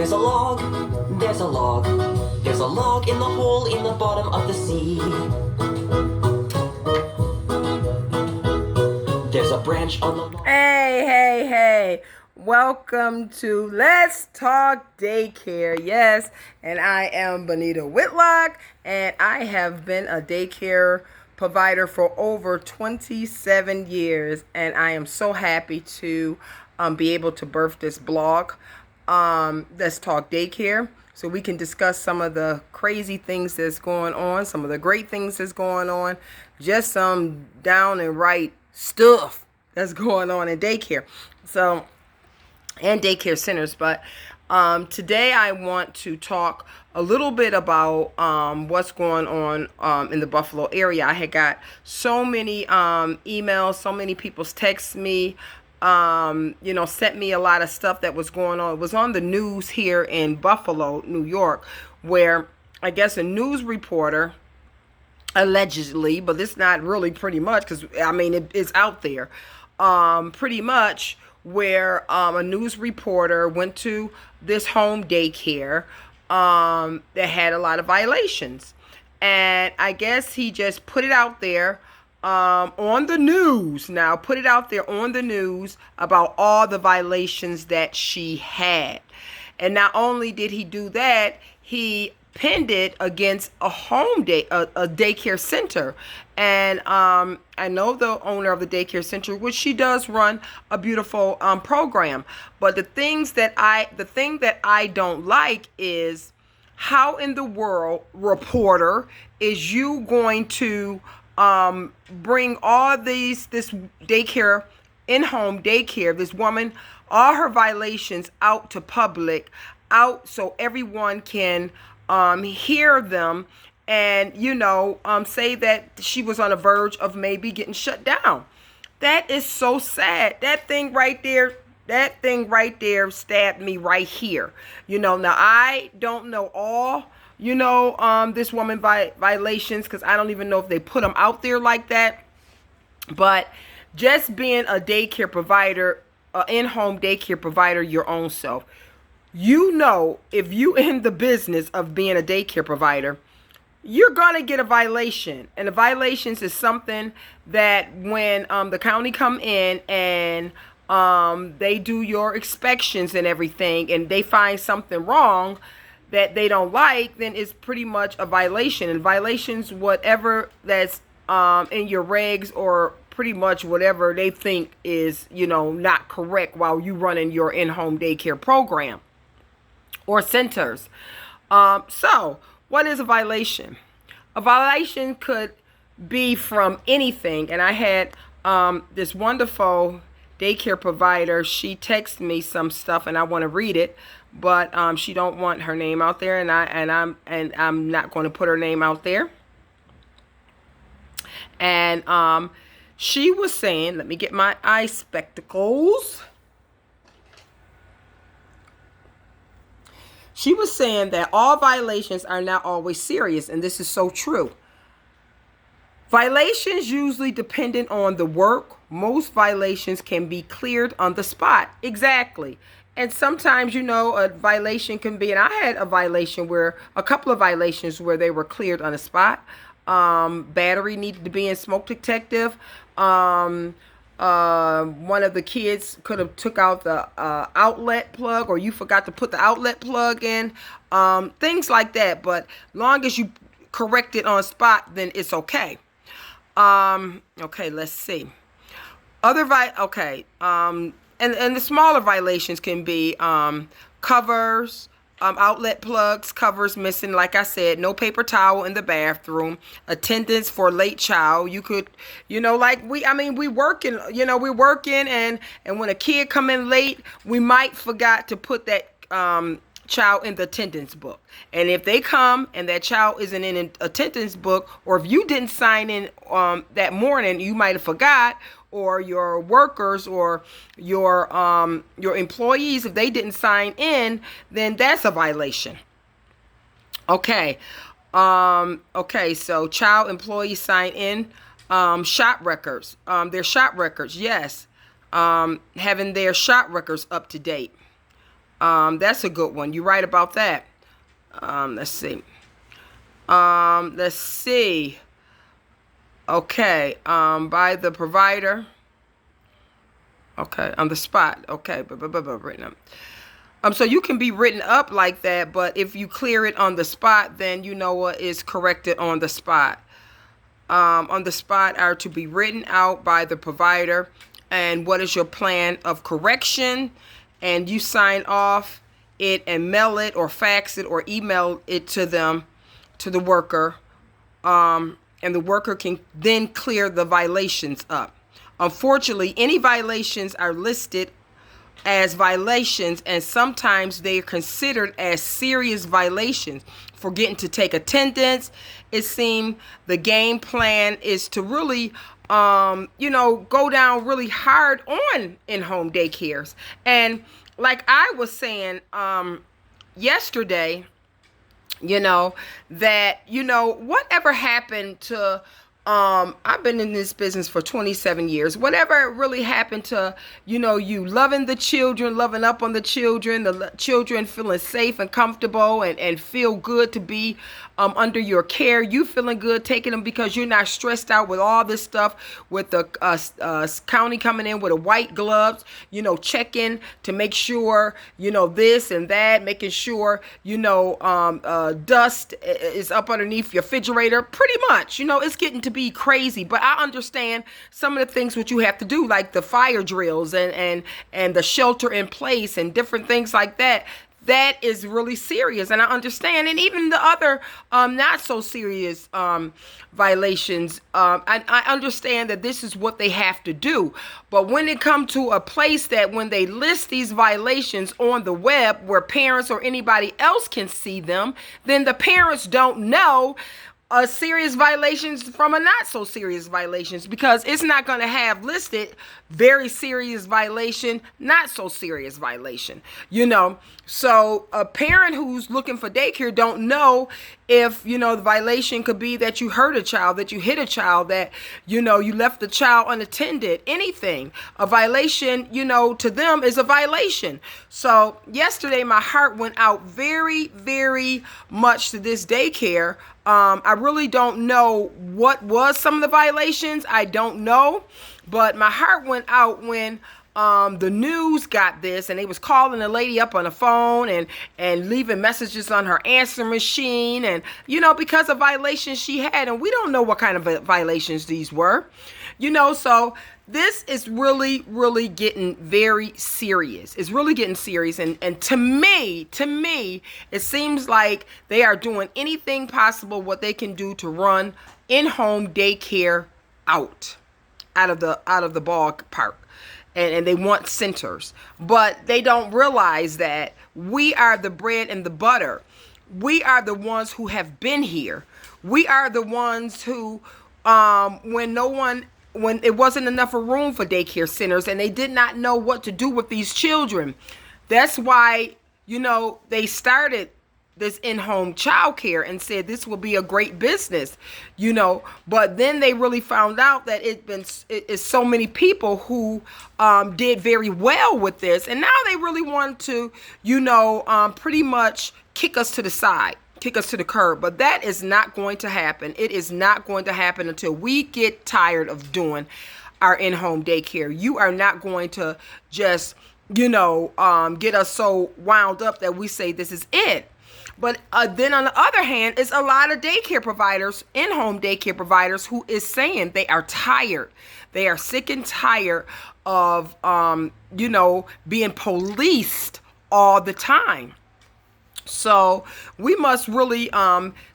There's a log, there's a log, there's a log in the hole in the bottom of the sea. There's a branch on the log. Hey. Welcome to Let's Talk Daycare. Yes, and I am Bonita Whitlock, and I have been a daycare provider for over 27 years, and I am so happy to be able to birth this blog, Let's Talk Daycare, so we can discuss some of the crazy things that's going on, some of the great things that's going on, just some down and right stuff that's going on in daycare. So, and daycare centers. But today I want to talk a little bit about what's going on in the Buffalo area. I had got so many emails, so many people text me, sent me a lot of stuff that was going on. It was on the news here in Buffalo, New York, where I guess a news reporter, allegedly, but it's not really, pretty much, because I mean it's out there, pretty much, where a news reporter went to this home daycare that had a lot of violations, and I guess he just put it out there on the news. Now, put it out there on the news about all the violations that she had. And not only did he do that, he pinned it against a daycare center. And I know the owner of the daycare center, which she does run a beautiful program. But the thing that I don't like is, how in the world, reporter, is you going to bring all this daycare, in-home daycare, this woman, all her violations out to public, out so everyone can hear them, and say that she was on the verge of maybe getting shut down. That is so sad. That thing right there stabbed me right here. Now I don't know all this woman violations, because I don't even know if they put them out there like that. But just being a daycare provider, in-home daycare provider your own self, if you in the business of being a daycare provider, you're going to get a violation. And the violations is something that when the county come in and they do your inspections and everything, and they find something wrong that they don't like, then it's pretty much a violation. And violations, whatever that's in your regs, or pretty much whatever they think is, not correct while you running your in-home daycare program or centers. So what is a violation? A violation could be from anything. And I had this wonderful daycare provider, she texted me some stuff, and I want to read it, but she don't want her name out there, and I'm not going to put her name out there. And she was saying, let me get my eye spectacles. She was saying that all violations are not always serious, and this is so true. Violations usually dependent on the work. Most violations can be cleared on the spot. Exactly. And sometimes, a violation can be, and I had a couple of violations where they were cleared on the spot. Battery needed to be in smoke detective. One of the kids could have took out the outlet plug, or you forgot to put the outlet plug in. Things like that. But long as you correct it on spot, then it's okay. Okay, let's see. And the smaller violations can be covers, outlet plugs, covers missing, like I said, no paper towel in the bathroom, attendance for late child. You could, we working, we're working, and when a kid come in late, we might forgot to put that child in the attendance book. And if they come and that child isn't in an attendance book, or if you didn't sign in that morning, you might have forgot, or your workers or your employees, if they didn't sign in, then that's a violation. Okay. So child employees sign in shot records. Their shot records, yes. Having their shot records up to date. That's a good one. You're right about that. Let's see. Let's see. Okay. By the provider. Okay, on the spot. Okay, written up. So you can be written up like that, but if you clear it on the spot, then you know what is corrected on the spot. On the spot are to be written out by the provider, and what is your plan of correction, and you sign off it and mail it or fax it or email it to them, to the worker, and the worker can then clear the violations up. Unfortunately, any violations are listed as violations, and sometimes they are considered as serious violations. Forgetting to take attendance. It seems the game plan is to really, go down really hard on in-home daycares. And like I was saying yesterday, whatever happened to I've been in this business for 27 years. Whatever really happened to, you loving the children, loving up on the children feeling safe and comfortable and feel good to be under your care. You feeling good taking them because you're not stressed out with all this stuff, with the county coming in with a white gloves, checking to make sure, this and that, making sure, dust is up underneath your refrigerator. Pretty much, it's getting to be crazy. But I understand some of the things what you have to do, like the fire drills and the shelter in place and different things like that. That is really serious, and I understand. And even the other not so serious violations, I understand that this is what they have to do. But when it comes to a place that when they list these violations on the web where parents or anybody else can see them, then the parents don't know serious violations from a not so serious violations, because it's not going to have listed very serious violation, not so serious violation, So a parent who's looking for daycare don't know if, the violation could be that you hurt a child, that you hit a child, that, you left the child unattended, anything. A violation, to them is a violation. So yesterday my heart went out very, very much to this daycare. I really don't know what was some of the violations. I don't know. But my heart went out when the news got this, and they was calling the lady up on the phone and leaving messages on her answer machine, and because of violations she had, and we don't know what kind of violations these were, so this is really, really getting very serious. It's really getting serious, and to me, it seems like they are doing anything possible what they can do to run in-home daycare out of the ballpark. And they want centers, but they don't realize that we are the bread and the butter. We are the ones who have been here. We are the ones who, when it wasn't enough room for daycare centers and they did not know what to do with these children. That's why, they started this in-home childcare and said this will be a great business, but then they really found out that it's so many people who did very well with this, and now they really want to, pretty much kick us to the side, kick us to the curb. But that is not going to happen. It is not going to happen until we get tired of doing our in-home daycare. You are not going to just, get us so wound up that we say this is it. But then on the other hand, it's a lot of daycare providers, in-home daycare providers, who is saying they are tired. They are sick and tired of, being policed all the time. So we must really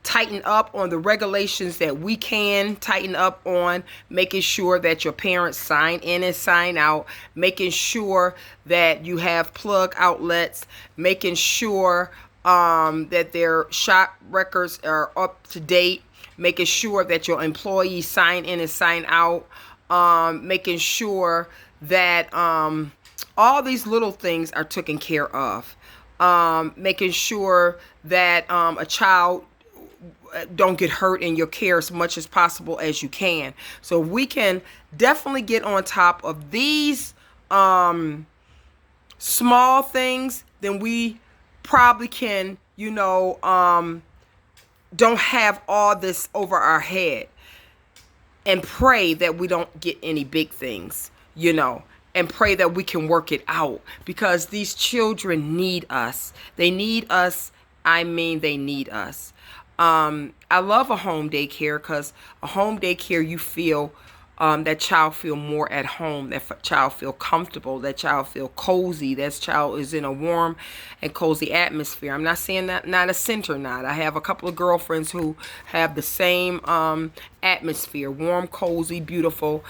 tighten up on the regulations that we can tighten up on, making sure that your parents sign in and sign out, making sure that you have plug outlets, making sure that their shop records are up to date, making sure that your employees sign in and sign out, making sure that all these little things are taken care of, making sure that a child don't get hurt in your care as much as possible as you can. So we can definitely get on top of these small things, then we probably can, don't have all this over our head, and pray that we don't get any big things, and pray that we can work it out, because these children need us. They need us. I mean, they need us. I love a home daycare, because a home daycare, you feel that child feel more at home, that child feel comfortable, that child feel cozy, that child is in a warm and cozy atmosphere. I'm not saying that not a center not. I have a couple of girlfriends who have the same atmosphere, warm, cozy, beautiful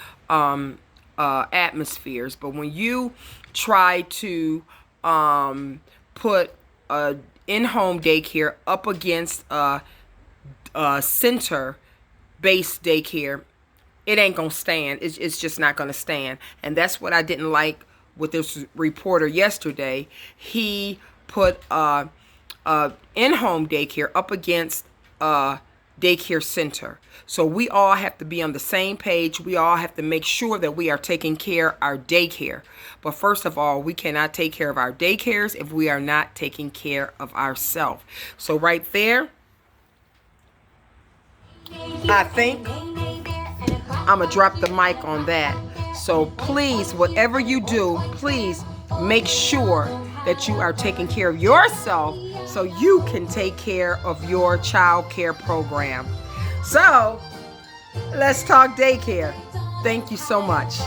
atmospheres. But when you try to put a in-home daycare up against a center-based daycare, it ain't gonna stand. It's just not gonna stand. And that's what I didn't like with this reporter yesterday. He put in-home daycare up against a daycare center. So we all have to be on the same page. We all have to make sure that we are taking care of our daycare. But first of all, we cannot take care of our daycares if we are not taking care of ourselves. So right there, I think I'm going to drop the mic on that. So please, whatever you do, please make sure that you are taking care of yourself so you can take care of your child care program. So, let's talk daycare. Thank you so much.